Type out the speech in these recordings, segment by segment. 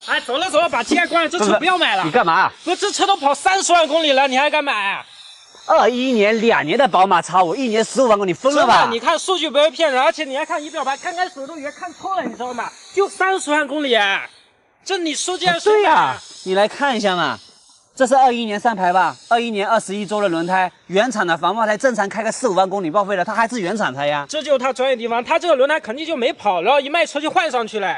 哎，走了走了，把机盖关了，这车不要买了。你干嘛？不，这车都跑30万公里了，你还敢买？21年2年的宝马 X5，1年15万公里，疯了吧？你看数据不会骗人，而且你还看仪表盘，刚开始我都以为看错了，你知道吗？就30万公里，这你说这样对呀，你来看一下嘛。 这是21年上牌吧？21年21周的轮胎，原厂的防爆胎，正常开个4、5万公里报废了，它还是原厂胎呀。这就是它专业地方，它这个轮胎肯定就没跑，然后一卖车就换上去了。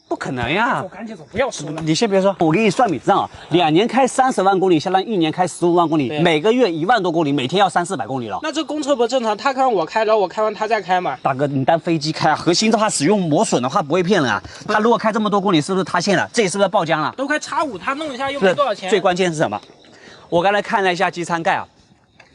不可能呀！我赶紧走，不要说了。你先别说，我给你算笔账啊，2年开30万公里，相当于1年开15万公里，每个月1万多公里，每天要300、400公里了。那这公车不正常？他看我开，然后我开完他再开嘛。大哥，你当飞机开啊？核心的话使用磨损的话不会骗人啊。他如果开这么多公里，是不是塌陷了？这里是不是爆浆了？都快X5，他弄一下又没多少钱。最关键是什么？我刚才看了一下机舱盖啊。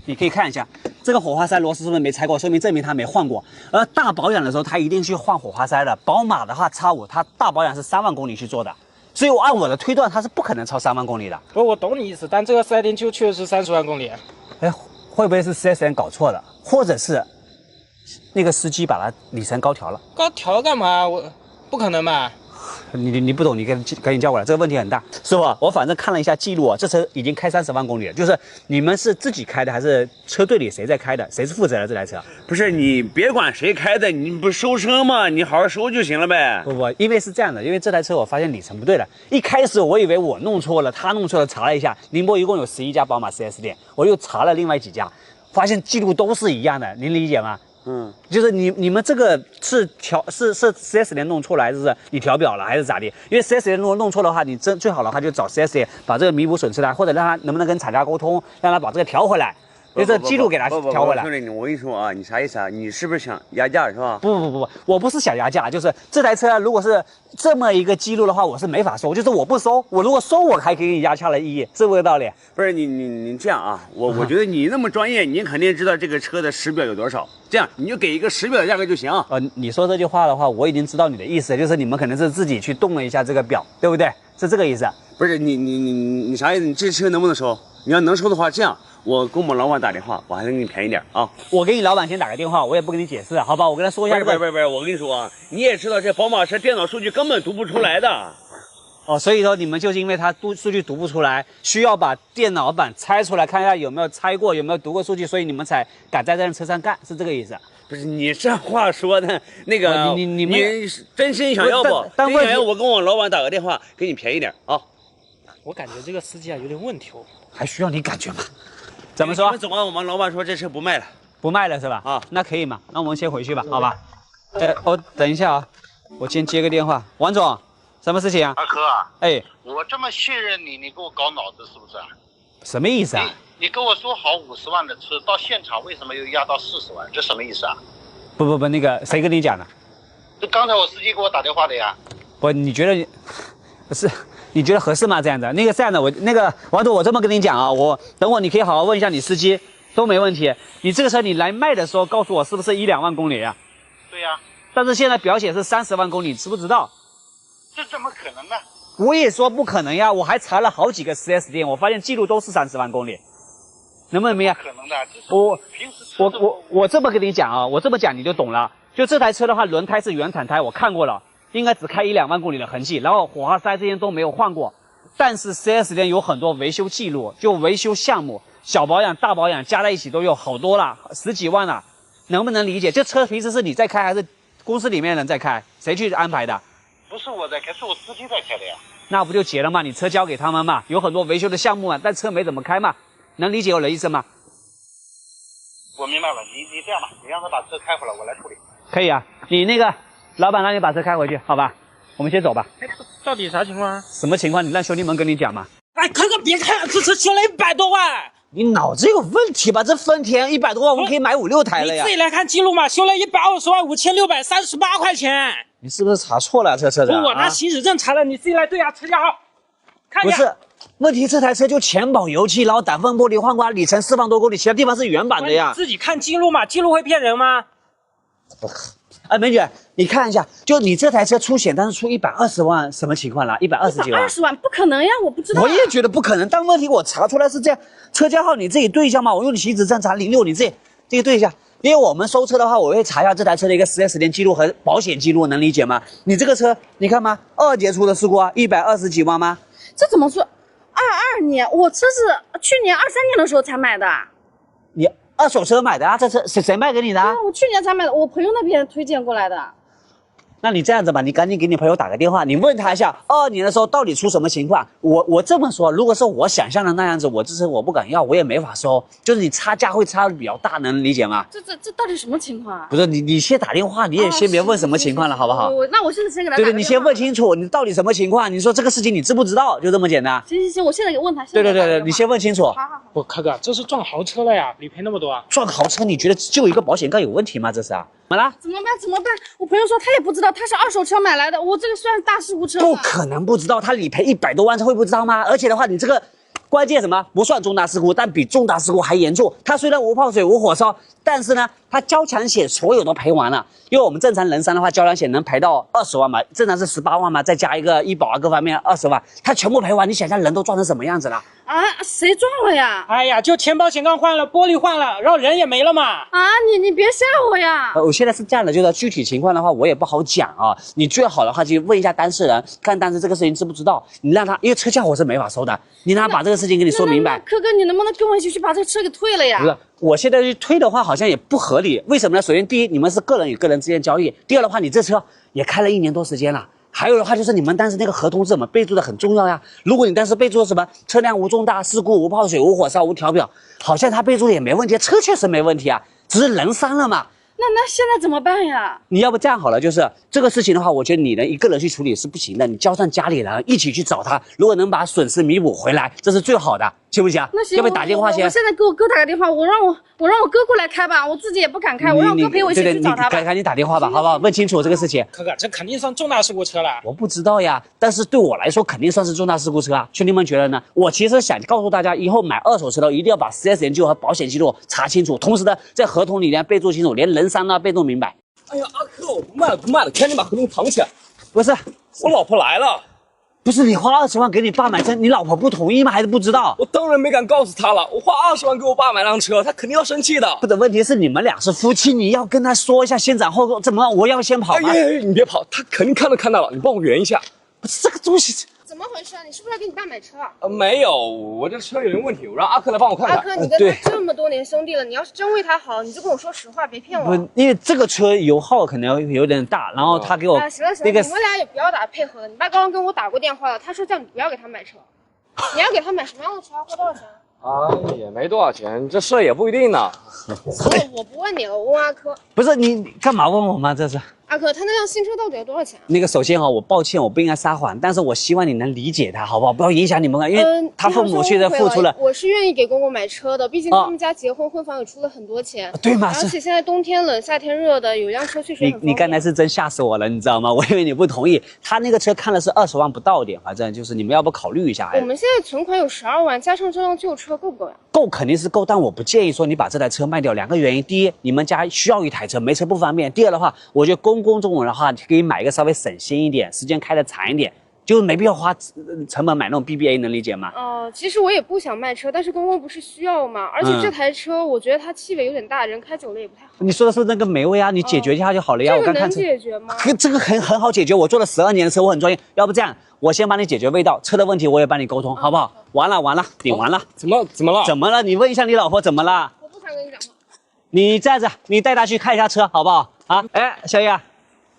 你可以看一下，这个火花塞螺丝是不是没拆过？说明证明它没换过。而大保养的时候，它一定去换火花塞的。宝马的话，X5它大保养是3万公里去做的，所以我按我的推断，它是不可能超3万公里的。不，我懂你意思，但这个4S店就确实是30万公里。哎，会不会是4S店搞错了，或者是那个司机把它里程高调了？高调干嘛？我不可能吧？ 你不懂，你赶紧叫过来，这个问题很大。师傅，我反正看了一下记录啊，这车已经开30万公里了。就是你们是自己开的，还是车队里谁在开的？谁是负责的这台车？不是你别管谁开的，你不收车吗？你好好收就行了呗。不，因为是这样的，因为这台车我发现里程不对了。一开始我以为我弄错了，他弄错了，查了一下，宁波一共有11家宝马 4S 店，我又查了另外几家，发现记录都是一样的，您理解吗？ 就是你们这个是4S 店弄错了，还是你调表了，还是咋地？因为4S 店如果弄错的话，你最好的话就找4S店把这个弥补损失来，或者让他能不能跟厂家沟通，让他把这个调回来，就这记录给他调回来。兄弟，我跟你说啊，你啥意思啊？你是不是想压价是吧？不，我不是想压价，就是这台车如果是这么一个记录的话，我是没法收，就是我不收，我如果收我还给你压下来意义，是不是这个道理？不是你这样啊，我觉得你那么专业，你肯定知道这个车的时表有多少。 这样你就给一个时表的价格就行。你说这句话的话，我已经知道你的意思，就是你们可能是自己去动了一下这个表，对不对？是这个意思。不是你啥意思？你这车能不能收？你要能收的话，这样我给我们老板打电话，我还能给你便宜点啊。我给你老板先打个电话，我也不跟你解释，好吧？我跟他说一下。不是，我跟你说啊，你也知道这宝马车电脑数据根本读不出来的。哦，所以说你们就是因为它数据读不出来，需要把电脑版拆出来看一下有没有拆过，有没有读过数据，所以你们才敢在这辆车上干，是这个意思。 不是你这话说的，那个你真心想要不？真想要，我跟我老板打个电话，给你便宜点啊！我感觉这个司机啊有点问题哦，还需要你感觉吗？怎么说？总啊，我们老板说这车不卖了，不卖了是吧？啊，那可以嘛？那我们先回去吧，好吧？等一下啊，我先接个电话，王总，什么事情啊？阿珂啊，哎，我这么信任你，你给我搞脑子是不是？什么意思啊？你跟我说好50万的车，到现场为什么又压到40万？这什么意思啊？不，那个谁跟你讲的？就刚才我司机给我打电话的呀。不，你觉得是？你觉得合适吗？这样子，那个这样的，王总，我这么跟你讲啊，等会你可以好好问一下你司机，都没问题。你这个车你来卖的时候告诉我是不是1、2万公里啊？对呀。但是现在表显是30万公里，知不知道？这怎么可能呢？我也说不可能呀，我还查了好几个 4S 店，我发现记录都是30万公里，能不能明白？不可能的，我这么跟你讲啊，我这么讲你就懂了。就这台车的话，轮胎是原厂胎，我看过了，应该只开1、2万公里的痕迹，然后火花塞这些都没有换过。但是 4S 店有很多维修记录，就维修项目，小保养、大保养加在一起都有好多了，10几万了，能不能理解？这车平时是你在开还是公司里面的人在开？谁去安排的？不是我在开，是我司机在开的呀。那不就结了吗？你车交给他们嘛，有很多维修的项目嘛，但车没怎么开嘛，能理解我的意思吗？我明白了，你这样吧，你让他把车开回来，我来处理。可以啊，你那个老板让你把车开回去，好吧？我们先走吧。到底啥情况啊？什么情况？你让兄弟们跟你讲嘛。哎，哥哥别看了，这车修了100多万。你脑子有问题吧？这丰田100多万，我们可以买5、6台了呀。你自己来看记录嘛，修了120万5638块钱。你是不是查错了这车子？我拿行驶证查了，你自己来对啊，车架号，看一下。不是，问题这台车就前保油漆，然后挡风玻璃换过，里程4万多公里，其他地方是原版的呀。自己看记录嘛，记录会骗人吗？哎，美女，你看一下，就你这台车出险，但是出120万，什么情况啦？120几万？120万不可能呀，我不知道。我也觉得不可能，但问题我查出来是这样，车架号你自己对一下嘛，我用你行驶证查06，你自己这个对一下。因为我们收车的话，我会查一下这台车的一个4S店记录和保险记录，能理解吗？你这个车，你看吗？2节出的事故啊，120几万吗？这怎么说？22年，我车是去年23年的时候才买的。你二手车买的啊？这车谁卖给你的啊？我去年才买的，我朋友那边推荐过来的。那你这样子吧，你赶紧给你朋友打个电话，你问他一下，22年的时候到底出什么情况？我这么说，如果是我想象的那样子，我这车我不敢要，我也没法收，就是你差价会差的比较大，能理解吗？这到底什么情况啊？不是你先打电话，你也先别问什么情况了，好不好？那我现在先给他打对，你先问清楚你到底什么情况，你说这个事情你知不知道，就这么简单。行，我现在给问他。对，你先问清楚。好。不，柯哥，这是撞豪车了呀，理赔那么多。撞豪车，你觉得就一个保险杠有问题吗？这是啊？怎么了？怎么办？我朋友说他也不知道，他是二手车买来的，我这个算大事故车。不可能不知道，他理赔100多万，他会不知道吗？而且的话，你这个关键什么不算重大事故，但比重大事故还严重。它虽然无泡水无火烧，但是呢，它交强险所有都赔完了。因为我们正常人伤的话，交强险能赔到20万嘛，正常是18万嘛，再加一个医保啊各方面20万，它全部赔完，你想象人都撞成什么样子了？啊，谁撞了呀？哎呀，就前保险杠换了，玻璃换了，然后人也没了嘛。啊，你别吓我呀！我现在是这样的，就是具体情况的话，我也不好讲啊。你最好的话就问一下当事人，看当时这个事情知不知道。你让他，因为车价我是没法收的，你让他把这个事情给你说明白。柯哥，你能不能跟我一起去把这个车给退了呀？不是，我现在去退的话好像也不合理。为什么呢？首先，第一，你们是个人与个人之间交易；第二的话，你这车也开了1年多时间了。还有的话就是你们当时那个合同是怎么备注的很重要呀。如果你当时备注了什么车辆无重大事故、无泡水、无火烧、无调表，好像他备注的也没问题，车确实没问题啊，只是人伤了嘛。那现在怎么办呀？你要不这样好了，就是这个事情的话，我觉得你能一个人去处理是不行的，你叫上家里人一起去找他，如果能把损失弥补回来，这是最好的，行不行？那行，要不打电话先？我现在给我哥打个电话，我让我哥过来开吧，我自己也不敢开，我让我哥陪我一起去找他吧。赶紧打电话吧，好不好？问清楚这个事情。柯哥，这肯定算重大事故车了。我不知道呀，但是对我来说肯定算是重大事故车啊。兄弟们觉得呢？我其实想告诉大家，以后买二手车的一定要把4S店记录和保险记录查清楚，同时呢，在合同里面备注清楚，连人伤呢备注明白。哎呀，阿珂，我不卖了，赶紧把合同藏起来。不是，我老婆来了。不是你花20万给你爸买车，你老婆不同意吗？还是不知道？我当然没敢告诉她了，我花20万给我爸买辆车，她肯定要生气的。不是，问题是你们俩是夫妻，你要跟他说一下，先斩后奏，怎么我要先跑吗？哎，你别跑，他肯定看到了，你帮我圆一下。不是这个东西。怎么回事？你是不是要给你爸买车啊？没有，我这车有点问题，我让阿珂来帮我看看。阿珂，你跟他这么多年兄弟了，你要是真为他好，你就跟我说实话，别骗我。不，因为这个车油耗可能有点大，然后他给我行了，那个你们俩也不要打配合了。你爸刚刚跟我打过电话了，他说叫你不要给他买车。你要给他买什么样的车？花多少钱？也没多少钱，这事也不一定呢。我不问你了，我问阿珂。不是你干嘛问我吗？这是。阿珂，他那辆新车到底要多少钱？那个首先我抱歉，我不应该撒谎，但是我希望你能理解他，好不好？不要影响你们啊，因为他父母现在付出了。我是愿意给公公买车的，毕竟他们家结婚婚房也出了很多钱。对嘛？而且现在冬天冷，夏天热的，有辆车确实很方便。你刚才是真吓死我了，你知道吗？我以为你不同意。他那个车看了是20万不到点，反正就是你们要不考虑一下？我们现在存款有12万，加上这辆旧车够不够呀？够肯定是够，但我不建议说你把这台车卖掉。2个原因：第一，你们家需要一台车，没车不方便；第二的话，我觉得公公这种人的话，可以买一个稍微省心一点，时间开得长一点，就是没必要花成本买那种 BBA， 能理解吗？其实我也不想卖车，但是公公不是需要吗？而且这台车我觉得它气味有点大，人开久了也不太好。你说的是那个霉味啊，你解决一下就好了呀。这个能解决吗？这个很好解决，我做了12年的车，我很专业。要不这样，我先帮你解决味道，车的问题我也帮你沟通，好不好？完了，顶完了。怎么了？怎么了？你问一下你老婆怎么了？我不想跟你讲话。你这样子，你带她去看一下车，好不好？啊，哎，小叶，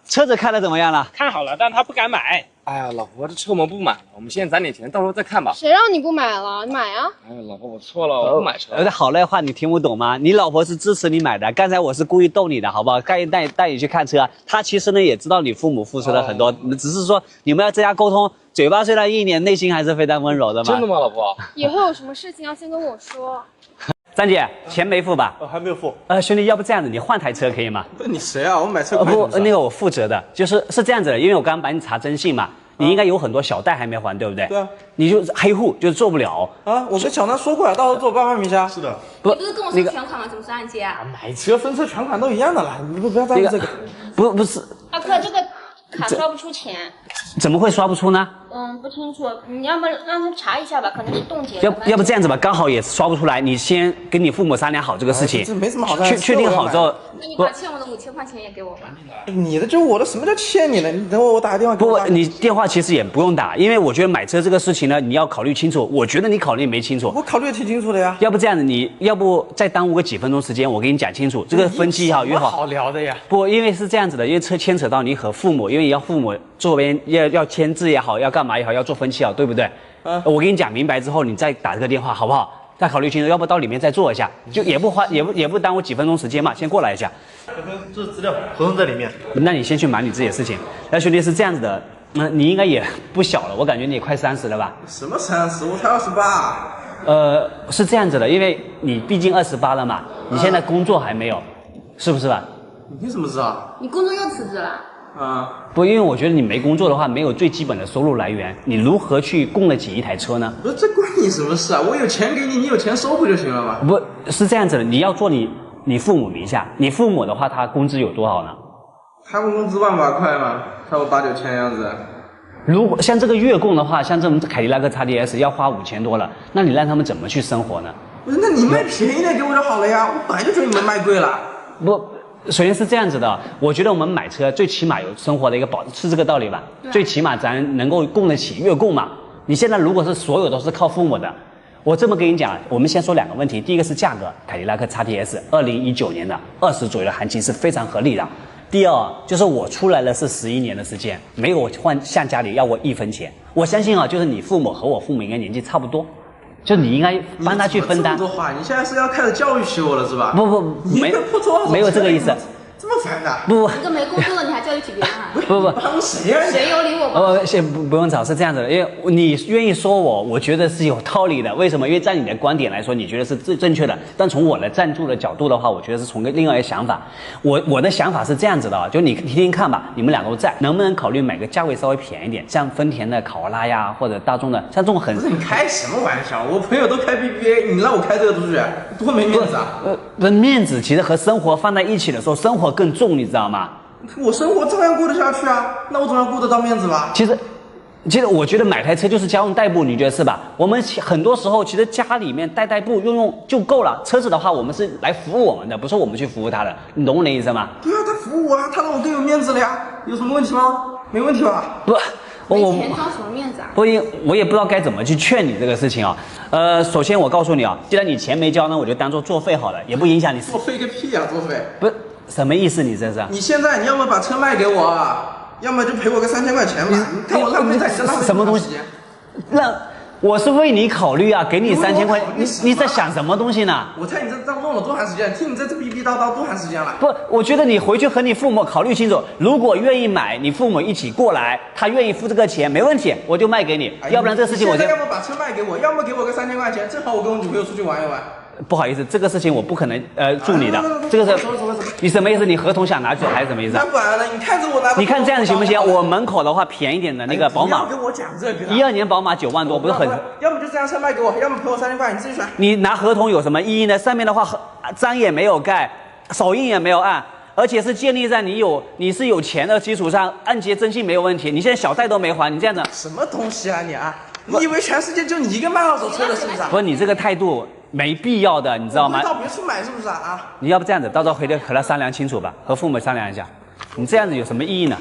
车子看的怎么样了？看好了，但他不敢买。哎呀，老婆，这车我们不买了，我们先攒点钱，到时候再看吧。谁让你不买了？你买啊！哎呀，老婆，我错了，我不买车。好赖话你听不懂吗？你老婆是支持你买的，刚才我是故意逗你的，好不好？带你去看车，她其实呢也知道你父母付出了很多，只是说你们要增加沟通。嘴巴虽然硬点，内心还是非常温柔的嘛。真的吗，老婆？以后有什么事情要先跟我说。张姐，钱没付吧？还没有付。兄弟，要不这样子，你换台车可以吗？不是你谁啊？我买车不，那个我负责的，是这样子的，因为我刚刚帮你查征信嘛，你应该有很多小贷还没还，对不对？对啊。你就黑户，就是做不了啊！我跟小南说过了，到时候做8万米下。是的。你不是跟我说全款吗？怎么是按揭啊？买车分车全款都一样的啦，你不要在意这个。不是。阿珂，这个卡刷不出钱。怎么会刷不出呢？不清楚，你要不让他查一下吧，可能是冻结。要不这样子吧，刚好也刷不出来，你先跟你父母商量好这个事情。这没什么好确定好之后，那你把欠我的5000块钱也给我吧。你的就我的，什么叫欠你的？你等我打个电话给我。不，你电话其实也不用打，因为我觉得买车这个事情呢，你要考虑清楚。我觉得你考虑没清楚。我考虑的挺清楚的呀。要不这样子，你要不再耽误个几分钟时间，我给你讲清楚，这个分期也好约好。好聊的呀。不，因为是这样子的，因为车牵扯到你和父母，因为要父母这边要签字也好，要干嘛也好，要做分期也好，对不对？我跟你讲明白之后，你再打这个电话好不好？再考虑清楚，要不到里面再做一下，就也不耽误几分钟时间嘛，先过来一下。这是资料，合同在里面。那你先去忙你自己的事情。那兄弟是这样子的，你应该也不小了，我感觉你也快30了吧？什么30？我才28。是这样子的，因为你毕竟28了嘛，你现在工作还没有，是不是吧？你怎么知道？你工作又辞职了？不，因为我觉得你没工作的话，没有最基本的收入来源，你如何去供得起一台车呢？不是，这关你什么事啊？我有钱给你，你有钱收不就行了吗？不是这样子的，你要做你父母名下，你父母的话，他工资有多少呢？他们工资万把块嘛，差不多8、9千样子。如果像这个月供的话，像这种凯迪拉克 XDS 要花5000多了，那你让他们怎么去生活呢？不是，那你卖便宜点给我就好了呀！我本来就觉得你们卖贵了。不。首先是这样子的，我觉得我们买车最起码有生活的一个保，是这个道理吧？最起码咱能够供得起月供嘛。你现在如果是所有都是靠父母的，我这么跟你讲，我们先说2个问题。第一个是价格，凯迪拉克 XTS 2019年的20左右的行情是非常合理的。第二就是我出来了是11年的时间，没有向家里要过1分钱。我相信啊，就是你父母和我父母应该年纪差不多。就你应该帮他去分担。这么多话，你现在是要开始教育起我了是吧？不，没有这个意思。这么烦的？不，一个没工作的你还教育起别人啊？不，帮谁呀？谁有理我帮？先不用吵，是这样子的，因为你愿意说我觉得是有道理的。为什么？因为在你的观点来说，你觉得是最正确的，但从我的赞助的角度的话，我觉得是从另外一个想法。我的想法是这样子的啊，就你听听看吧，你们2个都在，能不能考虑买个价位稍微便宜点，像丰田的考拉呀，或者大众的，像这种很。不是你开什么玩笑？我朋友都开 BBA， 你让我开这个出去，多没面子啊！面子其实和生活放在一起的时候，生活更重，你知道吗？我生活照样过得下去啊，那我总要顾得到面子吧？其实我觉得买台车就是家用代步，你觉得是吧？我们很多时候其实家里面代步用就够了。车子的话，我们是来服务我们的，不是我们去服务他的，你懂我的意思吗？对啊，他服务我啊，他让我更有面子了呀，有什么问题吗？没问题吧？不。没钱装什么面子啊？我也不知道该怎么去劝你这个事情啊。首先我告诉你啊，既然你钱没交呢，我就当做作废好了，也不影响你。作废个屁呀，作废！不是什么意思？你这是？你现在你要么把车卖给我啊，要么就赔我个3000块钱吧。你看我浪费在你这什么东西？我是为你考虑啊，给你3000块，你在想什么东西呢？我猜你这弄了多长时间？听你这逼逼叨叨多长时间了？不，我觉得你回去和你父母考虑清楚，如果愿意买，你父母一起过来，他愿意付这个钱，没问题，我就卖给你。要不然这个事情我就要么把车卖给我，要么给我个3000块钱，正好我跟我女朋友出去玩一玩。不好意思，这个事情我不可能助你的。这个是你什么意思？你合同想拿走还是什么意思？那不然了，你看着我拿。你看这样子行不行？我门口的话便宜点的那个宝马，不要跟我讲这个。12年宝马9万多，不是很？要么就这辆车卖给我，要么赔我3000块，你自己选。你拿合同有什么意义呢？上面的话章也没有盖，手印也没有按，而且是建立在你是有钱的基础上，按揭征信没有问题。你现在小贷都没还，你这样子什么东西啊你啊？你以为全世界就你一个卖二手车的是不是？不是你这个态度没必要的，你知道吗？到别处买是不是啊？你要不这样子，到时候回头和他商量清楚吧，和父母商量一下。你这样子有什么意义呢？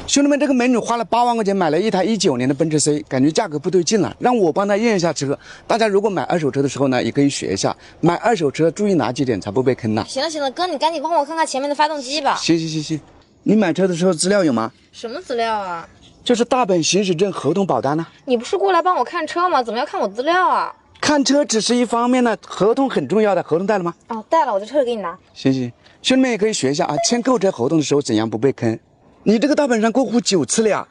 兄弟们，这个美女花了8万块钱买了一台19年的奔驰 C， 感觉价格不对劲了，让我帮她验一下车。大家如果买二手车的时候呢，也可以学一下，买二手车注意哪几点才不被坑呢？行了，哥，你赶紧帮我看看前面的发动机吧。行，你买车的时候资料有吗？什么资料啊？就是大本行驶证、合同、保单呢。你不是过来帮我看车吗？怎么要看我资料啊？看车只是一方面呢，合同很重要的。合同带了吗？哦，带了，我在车里给你拿。行，兄弟们也可以学一下啊，签购车合同的时候怎样不被坑。你这个大本上过户9次了呀。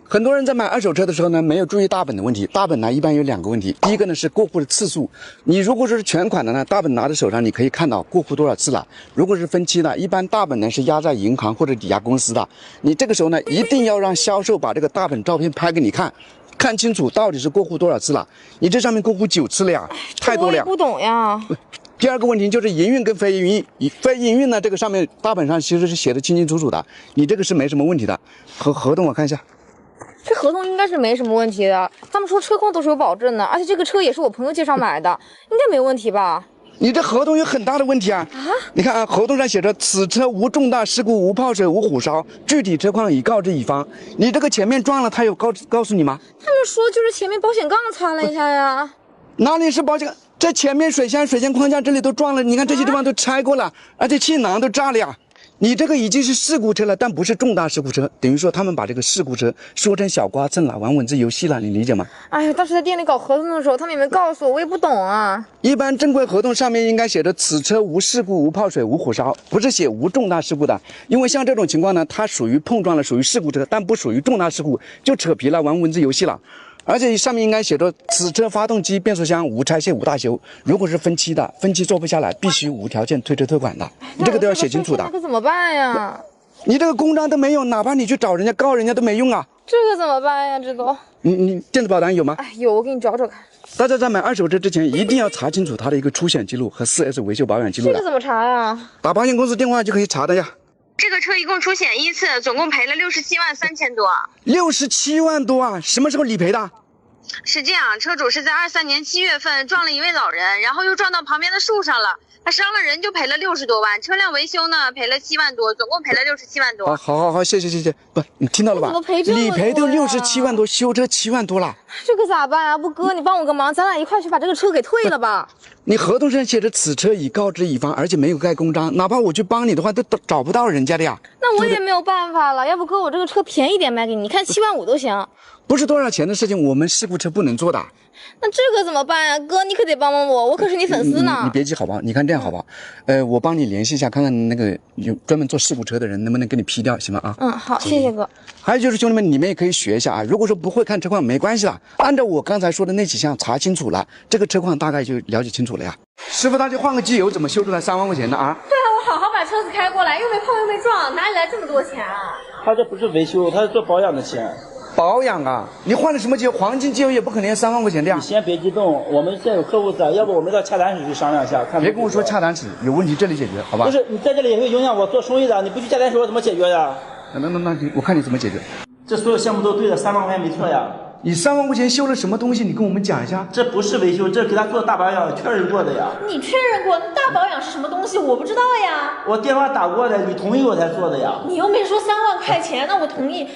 很多人在买二手车的时候呢，没有注意大本的问题。大本呢，一般有2个问题。第一个呢是过户的次数，你如果说是全款的呢，大本拿在手上，你可以看到过户多少次了。如果是分期的，一般大本呢是压在银行或者抵押公司的。你这个时候呢，一定要让销售把这个大本照片拍给你看，看清楚到底是过户多少次了。你这上面过户9次了呀，太多了呀。我也不懂呀。第二个问题就是营运跟非营运，非营运呢，这个上面大本上其实是写的清清楚楚的，你这个是没什么问题的。合同我看一下，这合同应该是没什么问题的。他们说车况都是有保证的，而且这个车也是我朋友介绍买的，应该没问题吧？你这合同有很大的问题啊！你看啊，合同上写着此车无重大事故、无泡水、无火烧，具体车况已告知乙方。你这个前面撞了，他有告诉你吗？他们说就是前面保险杠擦了一下呀。哪里是保险杠？这前面水箱框架这里都撞了，你看这些地方都拆过了，而且气囊都炸了呀。你这个已经是事故车了，但不是重大事故车，等于说他们把这个事故车说成小刮蹭了，玩文字游戏了，你理解吗？哎呀，当时在店里搞合同的时候，他们也没告诉我，我也不懂啊。一般正规合同上面应该写着此车无事故、无泡水、无火烧，不是写无重大事故的。因为像这种情况呢，它属于碰撞了，属于事故车，但不属于重大事故，就扯皮了，玩文字游戏了。而且上面应该写着此车发动机、变速箱无拆卸、无大修。如果是分期的，分期做不下来，必须无条件退车退款的，这个都要写清楚的。那可怎么办呀？你这个公章都没有，哪怕你去找人家告人家都没用啊。这个怎么办呀？这都你电子保单有吗？哎，有，我给你找找看。大家在买二手车之前，一定要查清楚它的一个出险记录和 4S 维修保养记录的。这个怎么查呀？打保险公司电话就可以查的呀。这个车一共出险1次，总共赔了67.3万多。67万多啊！什么时候理赔的？是这样，车主是在23年7月份撞了一位老人，然后又撞到旁边的树上了，他伤了人就赔了60多万，车辆维修呢赔了7万多，总共赔了67万多。好，谢谢。不，你听到了吧？怎么赔这么多呀？理赔都67万多，修车7万多了。这个咋办啊？不哥，你帮我个忙，咱俩一块去把这个车给退了吧。你合同上写着此车已告知乙方，而且没有盖公章，哪怕我去帮你的话，都找不到人家的呀。那我也没有办法了，要不哥我这个车便宜点卖给你，你看7万5都行。不是多少钱的事情，我们事故车不能做的。那这个怎么办呀？哥，你可得帮帮我，我可是你粉丝呢。你别急好不好？你看这样好不好？我帮你联系一下，看看那个有专门做事故车的人能不能给你批掉，行吗？啊。好，谢谢哥。还有就是兄弟们，你们也可以学一下啊。如果说不会看车况没关系啦，按照我刚才说的那几项查清楚了，这个车况大概就了解清楚了呀。师傅，他就换个机油，怎么修出来3万块钱的啊？对啊，我好好把车子开过来，又没碰又没撞，哪里来这么多钱啊？他这不是维修，他是做保养的钱。保养啊？你换了什么机油？黄金机油也不可能要3万块钱的呀。你先别激动，我们现在有客户在，要不我们到洽谈室去商量一下。看别跟我说洽谈室，有问题这里解决，好吧？不是，你在这里也会影响我做生意的，你不去洽谈室我怎么解决呀？那我看你怎么解决。这所有项目都对的，3万块钱没错呀。你3万块钱修了什么东西？你跟我们讲一下。这不是维修，这是给他做大保养，确认过的呀。你确认过？那大保养是什么东西？我不知道呀。我电话打过的，你同意我才做的呀。你又没说3万块钱，那我同意。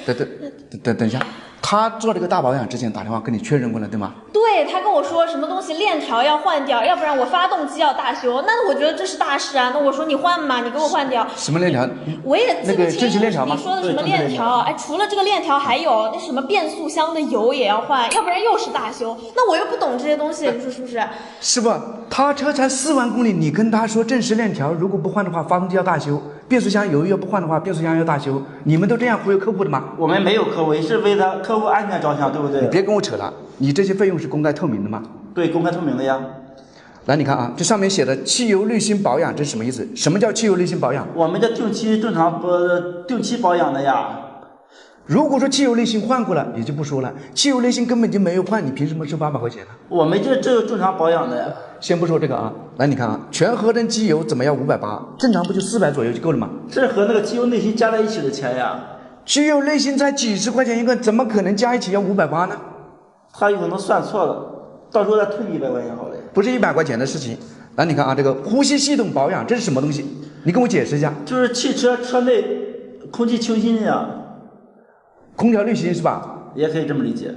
等一下，他做这个大保养之前打电话跟你确认过了，对吗？对，他跟我说什么东西链条要换掉，要不然我发动机要大修。那我觉得这是大事啊。那我说你换嘛，你给我换掉。什么链条？我也记不清正时链条吗？你说的什么链条？哎，除了这个链条，还有那什么变速箱的油也要换，要不然又是大修。那我又不懂这些东西，你说是不是？师傅，他车才4万公里，你跟他说正时链条如果不换的话，发动机要大修；变速箱油要不换的话，变速箱要大修。你们都这样忽悠客户的吗？我们没有客户，也是为了客户安全着想，对不对？你别跟我扯了，你这些费用是公开透明的吗？对，公开透明的呀。来，你看啊，这上面写的汽油滤芯保养，这是什么意思？什么叫汽油滤芯保养？我们这定期正常定期保养的呀。如果说汽油滤芯换过了，也就不说了。汽油滤芯根本就没有换，你凭什么收800块钱呢？我们这正常保养的呀。先不说这个啊，来你看啊，全合成机油怎么要580？正常不就400左右就够了吗？这和那个机油内芯加在一起的钱呀。机油内芯才几十块钱一个，怎么可能加一起要580呢？他有可能算错了，到时候再退你100块钱好了。不是100块钱的事情。来，你看啊，这个呼吸系统保养，这是什么东西？你跟我解释一下。就是汽车车内空气清新呀。空调滤芯是吧？也可以这么理解。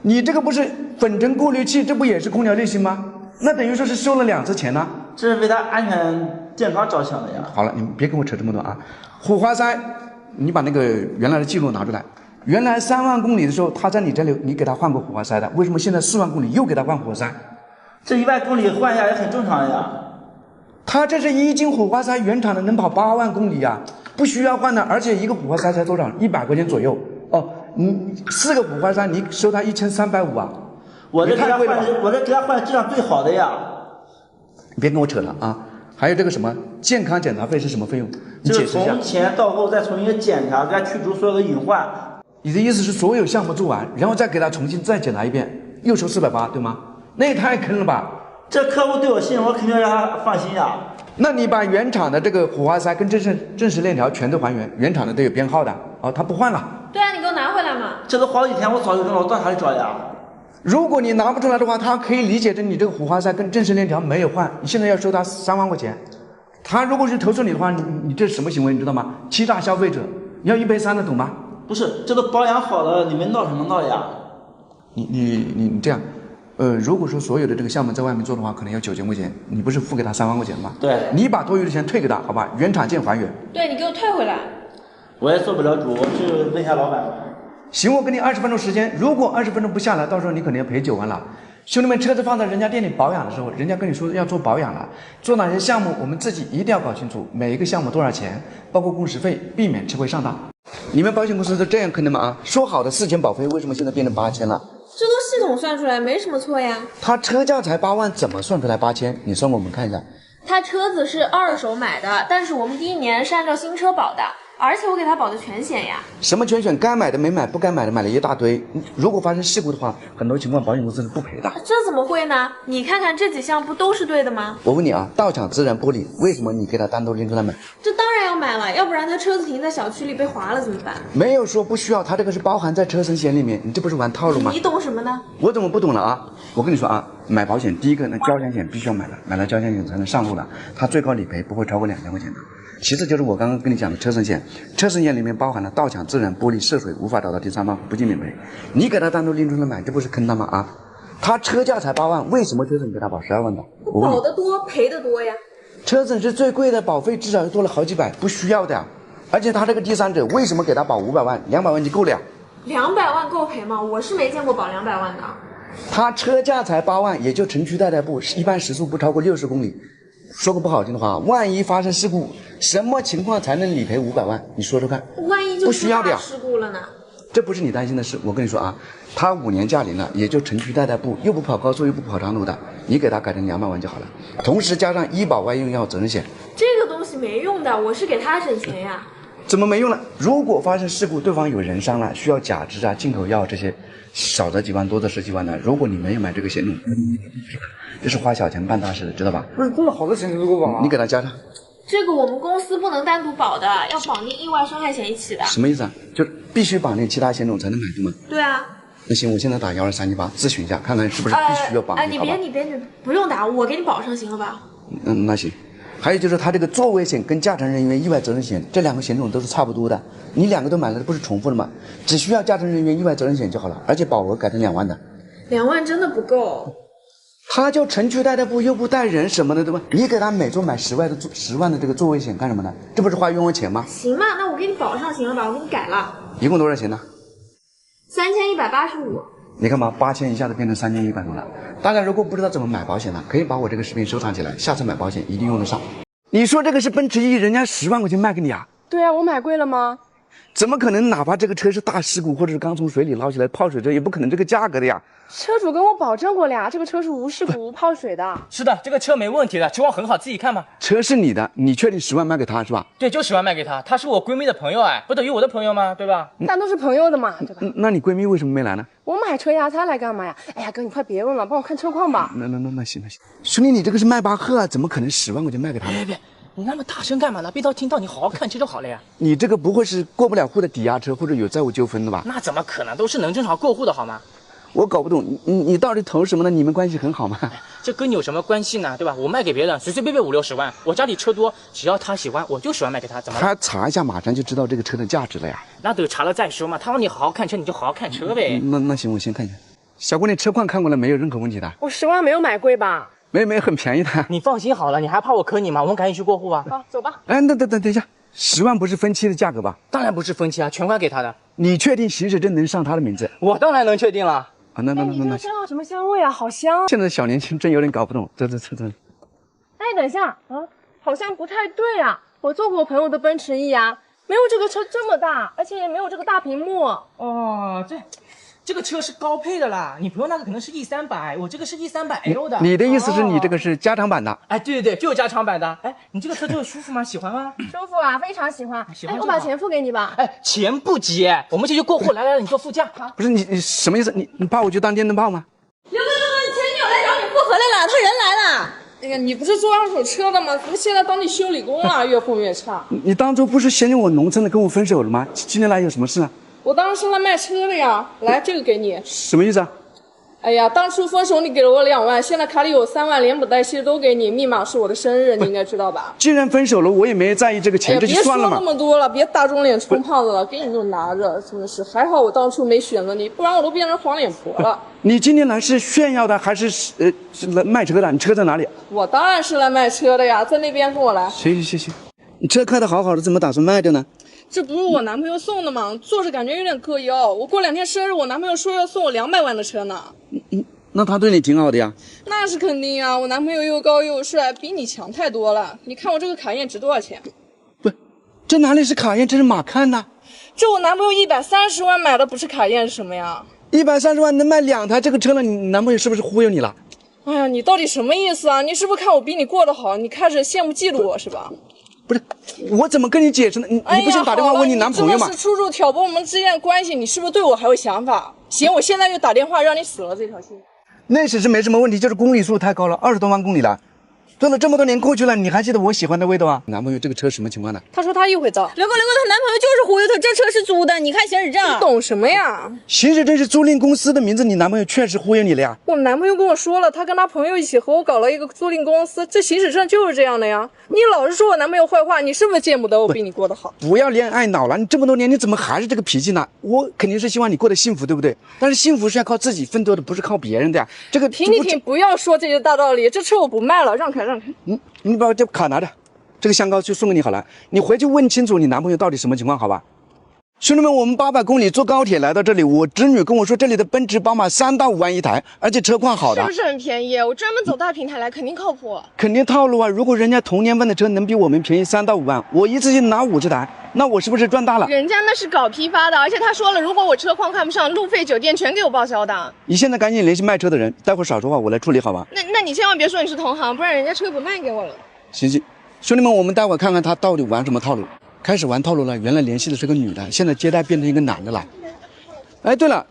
你这个不是粉尘过滤器，这不也是空调滤芯吗？那等于说是收了2次钱呢。这是为他安全健康着想的呀。好了，你别跟我扯这么多啊。火花塞，你把那个原来的记录拿出来。原来3万公里的时候，他在你这里，你给他换过火花塞的，为什么现在4万公里又给他换火花塞？这1万公里换一下也很正常呀。他这是1斤火花塞，原厂的能跑8万公里呀，不需要换的，而且一个火花塞才多少？100块钱左右。哦，你4个火花塞，你收他1350啊？我这给他换质量最好的呀。你别跟我扯了啊！还有这个什么健康检查费是什么费用？你就是解释一下。从前到后再重新检查，给他去除所有的隐患。你的意思是所有项目做完，然后再给他重新再检查一遍，又收480，对吗？那也太坑了吧！这客户对我信任，我肯定让他放心呀。那你把原厂的这个火花塞跟正时链条全都还原，原厂的都有编号的哦，他不换了。对啊，你给我拿回来嘛。这都花了几天，我早就扔了，我到哪里找呀？如果你拿不出来的话，他可以理解成你这个火花塞跟正时链条没有换，你现在要收他3万块钱。他如果是投诉你的话，你这是什么行为，你知道吗？欺诈消费者，你要1赔3的，懂吗？不是，这都保养好了，你们闹什么闹呀？你这样，如果说所有的这个项目在外面做的话，可能要9000块钱，你不是付给他3万块钱吗？对，你把多余的钱退给他，好吧？原厂件还原。对，你给我退回来。我也做不了主，我去问一下老板。行，我给你20分钟时间，如果20分钟不下来，到时候你可能要赔9万了。兄弟们，车子放在人家店里保养的时候，人家跟你说要做保养了，做哪些项目，我们自己一定要搞清楚，每一个项目多少钱，包括工时费，避免吃亏上当。你们保险公司都这样坑的吗？啊，说好的4000保费，为什么现在变成8000了？这都系统算出来，没什么错呀。他车价才8万，怎么算出来8000？你算给我们看一下。他车子是2手买的，但是我们第1年是按照新车保的，而且我给他保的全险呀。什么全险？该买的没买，不该买的买了一大堆。如果发生事故的话，很多情况保险公司是不赔的。这怎么会呢？你看看这几项不都是对的吗？我问你啊，道抢自然玻璃，为什么你给他单独拎出来买？这当然要买了，要不然他车子停在小区里被划了怎么办？没有说不需要，他这个是包含在车身险里面，你这不是玩套路吗？你懂什么呢？我怎么不懂了啊？我跟你说啊，买保险第一个，那交强险必须要买的，买了交强险才能上路的，它最高理赔不会超过2000块钱的。其次就是我刚刚跟你讲的车身险，车身险里面包含了盗抢、自燃、玻璃、涉水、无法找到第三方、不计免赔。你给他单独拎出来买，这不是坑他吗？啊，他车价才8万，为什么车损给他保12万的？我保得多，赔得多呀。车损是最贵的，保费至少多了好几百，不需要的呀。而且他这个第三者为什么给他保500万？200万就够了。200万够赔吗？我是没见过保200万的。他车价才8万，也就城区代步，一般时速不超过60公里。说个不好听的话，万一发生事故，什么情况才能理赔500万？你说说看。万一就出大事故了呢？这不是你担心的事。我跟你说啊，他5年驾龄了，也就城区代步，又不跑高速又不跑长途的，你给他改成200万就好了。同时加上医保外用药责任险。这个东西没用的，我是给他省钱呀。怎么没用了？如果发生事故，对方有人伤了，需要假肢啊、进口药这些，少则几万，多则10几万的。如果你没有买这个险种，这是花小钱办大事的，知道吧？不是，这么好的险你都给我保啊？你给他加上。这个我们公司不能单独保的，要绑定意外伤害险一起的。什么意思啊？就必须绑定其他险种才能买，对吗？对啊。那行，我现在打12378咨询一下，看看是不是必须要绑定。你别，不用打，我给你保上行了吧？那行。还有就是他这个座位险跟驾乘人员意外责任险这2个险种都是差不多的，你2个都买了，不是重复的吗？只需要驾乘人员意外责任险就好了，而且保额改成2万的。2万真的不够。他就城区代步又不带人什么的，对吧？你给他每周买10万的这个座位险干什么呢？这不是花冤枉钱吗？行吧，那我给你保上行了吧？我给你改了。一共多少钱呢？3185。你看吧，8000一下子变成3100多了。大家如果不知道怎么买保险呢，可以把我这个视频收藏起来，下次买保险一定用得上。你说这个是奔驰E，人家10万块钱卖给你啊？对啊，我买贵了吗？怎么可能？哪怕这个车是大事故，或者是刚从水里捞起来泡水车，也不可能这个价格的呀。车主跟我保证过了呀，这个车是无事故无泡水的。是的，这个车没问题的，情况很好，自己看吧。车是你的，你确定10万卖给他是吧？对，就10万卖给他，他是我闺蜜的朋友，哎，不等于我的朋友吗？对吧？但都是朋友的嘛，对吧？那你闺蜜为什么没来呢？我买车呀，她来干嘛呀？哎呀，哥，你快别问了，帮我看车况吧。那行，兄弟，你这个是迈巴赫啊，怎么可能10万块钱卖给他？别，你那么大声干嘛呢？被他听到，你好好看车就好了呀。你这个不会是过不了户的抵押车或者有债务纠纷的吧？那怎么可能？都是能正常过户的好吗？我搞不懂，你到底投什么呢？你们关系很好吗？这跟你有什么关系呢？对吧？我卖给别人随随便便50-60万，我家里车多，只要他喜欢，我就10万卖给他，怎么了？他查一下，马上就知道这个车的价值了呀。那等查了再说嘛。他让你好好看车，你就好好看车呗。那行，我先看一下。小姑娘，车况看过了，没有任何问题的。我10万没有买贵吧？没，很便宜的。你放心好了，你还怕我坑你吗？我们赶紧去过户吧。好，走吧。哎，等一下，10万不是分期的价格吧？当然不是分期啊，全款给他的。你确定行驶证能上他的名字？我当然能确定了。啊，那你这个身上什么香味啊？好香！现在的小年轻真有点搞不懂，这。哎，等一下啊，好像不太对啊。我坐过我朋友的奔驰E啊，没有这个车这么大，而且也没有这个大屏幕。哦，这个车是高配的啦，你朋友那个可能是E300，我这个是E300L 的。你的意思是你这个是加长版的？哎，对，就是加长版的。哎，你这个车坐舒服吗？喜欢吗？舒服啊，非常喜欢。哎，我把钱付给你吧。哎，钱不急，我们先去过户。来，你坐副驾。不是你什么意思？你怕我去当电灯泡吗？刘哥，前女友来找你复合来了，他人来了。哎呀，你不是做二手车的吗？怎么现在当你修理工了？越混越差。你当初不是嫌弃我农村的跟我分手了吗？今天来有什么事啊？我当然是来卖车的呀。来，这个给你。什么意思啊？哎呀，当初分手你给了我2万，现在卡里有3万，连补带息都给你，密码是我的生日，你应该知道吧？既然分手了，我也没在意这个钱，这就算了嘛。别说那么多了，别打肿脸充胖子了，给你就拿着，真的是。还好我当初没选择你，不然我都变成黄脸婆了。你今天来是炫耀的，还是来卖车的？你车在哪里？我当然是来卖车的呀，在那边跟我来。行，你车开的好好的，怎么打算卖掉呢？这不是我男朋友送的吗？坐着感觉有点硌腰。我过2天生日，我男朋友说要送我200万的车呢。那他对你挺好的呀。那是肯定呀，我男朋友又高又帅，比你强太多了。你看我这个卡宴值多少钱？不，这哪里是卡宴，这是马看呐。这我男朋友130万买的，不是卡宴是什么呀？130万能卖2台这个车了，你男朋友是不是忽悠你了？哎呀，你到底什么意思啊？你是不是看我比你过得好，你开始羡慕嫉妒我是吧？不是，我怎么跟你解释呢？你不想打电话问你男朋友吗？你这是处处挑拨我们之间的关系，你是不是对我还有想法？行，我现在就打电话让你死了这条心。那时是没什么问题，就是公里数太高了，20多万公里了。做了这么多年过去了，你还记得我喜欢的味道啊？男朋友这个车什么情况呢？他说他一会照。刘哥，她男朋友就是忽悠她，这车是租的，你看行驶证。你懂什么呀？行驶证是租赁公司的名字，你男朋友确实忽悠你了呀？我男朋友跟我说了，他跟他朋友一起和我搞了一个租赁公司，这行驶证就是这样的呀。你老是说我男朋友坏话，你是不是见不得我比你过得好？不要恋爱脑了，你这么多年你怎么还是这个脾气呢？我肯定是希望你过得幸福，对不对？但是幸福是要靠自己奋斗的，不是靠别人的呀。这个停，不要说这些大道理，这车我不卖了，让开。你把这卡拿着，这个香膏就送给你好了。你回去问清楚你男朋友到底什么情况，好吧？兄弟们，我们800公里坐高铁来到这里，我侄女跟我说这里的奔驰、宝马3到5万一台，而且车况好的，是不是很便宜？我专门走大平台来，肯定靠谱。肯定套路啊！如果人家同年份的车能比我们便宜3到5万，我一次性拿50台，那我是不是赚大了？人家那是搞批发的，而且他说了，如果我车况看不上，路费、酒店全给我报销的。你现在赶紧联系卖车的人，待会儿少说话，我来处理，好吧？那你千万别说你是同行，不然人家车不卖给我了。行，兄弟们，我们待会儿看看他到底玩什么套路。开始玩套路了，原来联系的是个女的，现在接待变成一个男的了。哎，对了，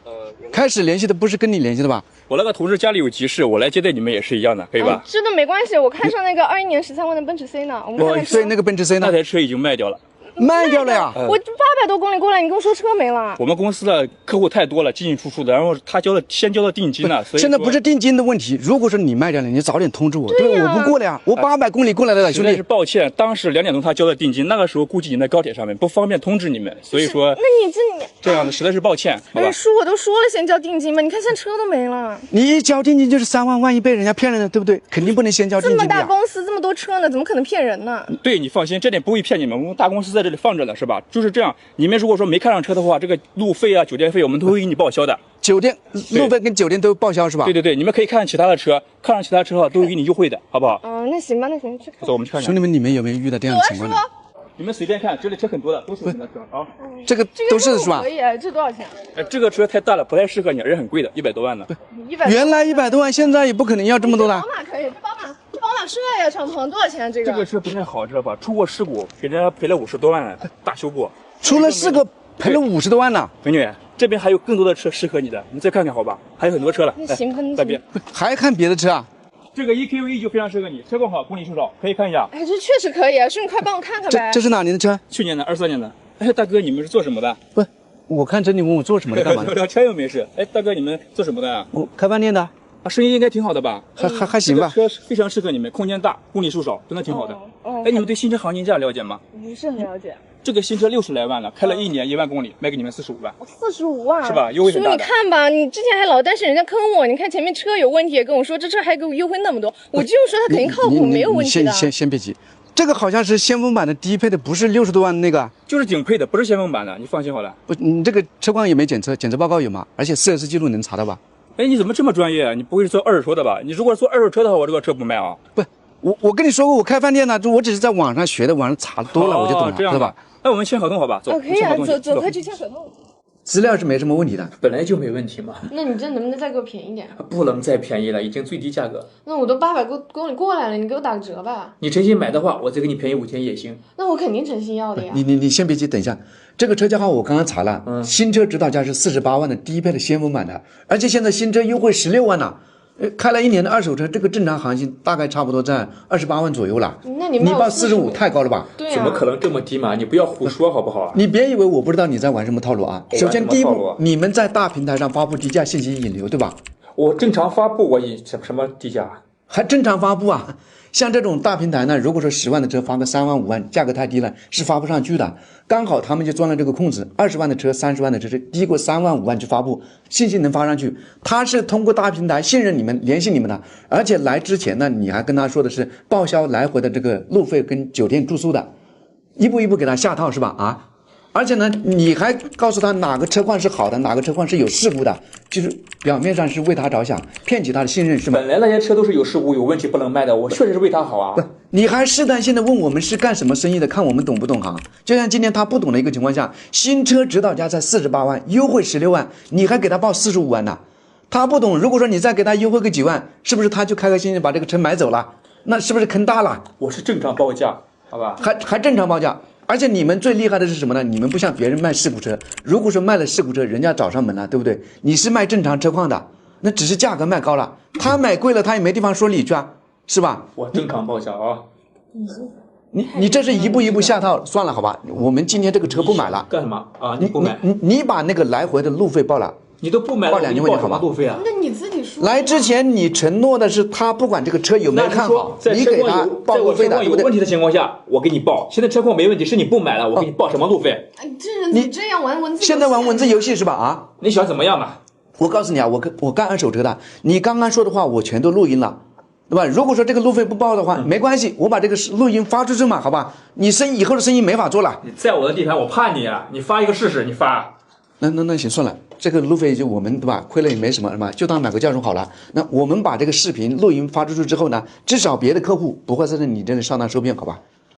开始联系的不是跟你联系的吧？我那个同事家里有急事，我来接待你们也是一样的，可以吧？这都没关系，我看上那个21年13万的奔驰 C 呢。我们看看车。对，那个奔驰 C 呢？那台车已经卖掉了。卖掉了呀！我800多公里过来，你跟我说车没了。我们公司的客户太多了，进进出出的，然后他先交了定金了，所以现在不是定金的问题。如果说你卖掉了，你早点通知我，对，我不过了呀，我800公里过来的，兄弟。是抱歉，当时2点钟他交的定金，那个时候估计你在高铁上面不方便通知你们，所以说。那你这样的实在是抱歉，好吧？叔，我都说了先交定金嘛，你看现在车都没了。你一交定金就是3万，万一被人家骗了呢，对不对？肯定不能先交定金的呀。这么大公司这么多车呢，怎么可能骗人呢？对，你放心，这点不会骗你们，我们大公司在这里放着呢，是吧？就是这样，你们如果说没看上车的话，这个路费啊、酒店费我们都会给你报销的。酒店、路费跟酒店都报销是吧？对，你们可以看看其他的车，看上其他车的话都会给你优惠的，好不好？那行吧，那行去看。走，我们去看看。兄弟们，你们有没有遇到这样的情况呢？你们随便看，这里车很多的，都是我们的车啊。这个都是是吧？可以，这多少钱？这个车太大了，不太适合你，而且很贵的，100多万呢。原来100多万，现在也不可能要这么多了。宝马可以，宝马帅呀，敞篷多少钱？这个车不太好，知道吧？出过事故，给人家赔了50多万呢，大修过。出了事故赔了50多万呢。美女，这边还有更多的车适合你的，你再看看好吧？还有很多车了。行，那边还看别的车啊？这个 EQE 就非常适合你，车况好，公里数少，可以看一下。哎，这确实可以，兄弟快帮我看看呗。这是哪年的车？去年的，23年的。哎，大哥，你们是做什么的？不，我看着你问我做什么的干嘛？聊天又没事。哎，大哥，你们做什么的啊？我开饭店的。啊，生意应该挺好的吧？还行吧。这个车非常适合你们，空间大，公里数少，真的挺好的。哎，你们对新车行情价了解吗？不是很了解。这个新车60来万了，开了1年1万公里，卖给你们45万。45万是吧？优惠很大的。叔，你看吧，你之前还老担心人家坑我，你看前面车有问题也跟我说，这车还给我优惠那么多，我就说他肯定靠谱，没有问题的。先别急，这个好像是先锋版的低配的，不是60多万那个。就是顶配的，不是先锋版的，你放心好了。不，你这个车况也没检测，检测报告有吗？而且4S记录能查到吧？哎，你怎么这么专业啊？你不会是做二手车的吧？你如果做二手车的话，我这个车不卖啊。不，我跟你说过，我开饭店呢，我只是在网上学的，网上查多了我就懂了，知道吧？那我们签合同好吧？走，可以啊，走，快去签合同。资料是没什么问题的，本来就没问题嘛。那你这能不能再给我便宜点？不能再便宜了，已经最低价格。那我都800公里过来了，你给我打个折吧。你诚心买的话，我再给你便宜5千也行。那我肯定诚心要的呀。你先别急，等一下，这个车价号我刚刚查了，新车指导价是48万的低配的先锋版的，而且现在新车优惠16万呢。开了1年的二手车，这个正常行情大概差不多在28万左右了。那你报45太高了吧？对啊，怎么可能这么低嘛？你不要胡说好不好？你别以为我不知道你在玩什么套路啊！首先第一步，你们在大平台上发布低价信息引流，对吧？我正常发布，我引什么低价？还正常发布啊？像这种大平台呢，如果说10万的车发个3万5万，价格太低了，是发不上去的。刚好他们就钻了这个空子，20万的车、30万的车是低过3万5万去发布，信息能发上去。他是通过大平台信任你们，联系你们的，而且来之前呢，你还跟他说的是报销来回的这个路费跟酒店住宿的，一步一步给他下套是吧？啊！而且呢，你还告诉他哪个车况是好的，哪个车况是有事故的，就是表面上是为他着想，骗取他的信任是吗？本来那些车都是有事故、有问题不能卖的，我确实是为他好啊。不，你还试探性的问我们是干什么生意的，看我们懂不懂行。就像今天他不懂的一个情况下，新车指导价才48万，优惠16万，你还给他报45万呢？他不懂，如果说你再给他优惠个几万，是不是他就开开心心把这个车买走了？那是不是坑大了？我是正常报价，好吧？还正常报价。而且你们最厉害的是什么呢？你们不像别人卖事故车，如果说卖了事故车，人家找上门了，对不对？你是卖正常车况的，那只是价格卖高了，他买贵了，他也没地方说理去啊，是吧？我正常报价啊。你这是一步一步下套，算了好吧？我们今天这个车不买了。干什么啊？你不买？你把那个来回的路费报了。你都不买了，报2年问题好吧？路费啊？那你自己说。来之前你承诺的是他不管这个车有没有看好，你给他报路费的，对不对？有问题的情况下，我给你报。现在车况没问题，是你不买了，我给你报什么路费？哎，这人怎么这样玩文字？现在玩文字游戏是吧？啊，你喜欢怎么样嘛？我告诉你啊，我干二手车的，你刚刚说的话我全都录音了，对吧？如果说这个路费不报的话，没关系，我把这个录音发出去嘛，好吧？你以后的生意没法做了。你在我的地盘，我怕你啊！你发一个试试，你发。那行算了，这个路费就我们对吧？亏了也没什么是吧？就当买个教训好了。那我们把这个视频录音发出去之后呢，至少别的客户不会在你这里上当受骗，好吧？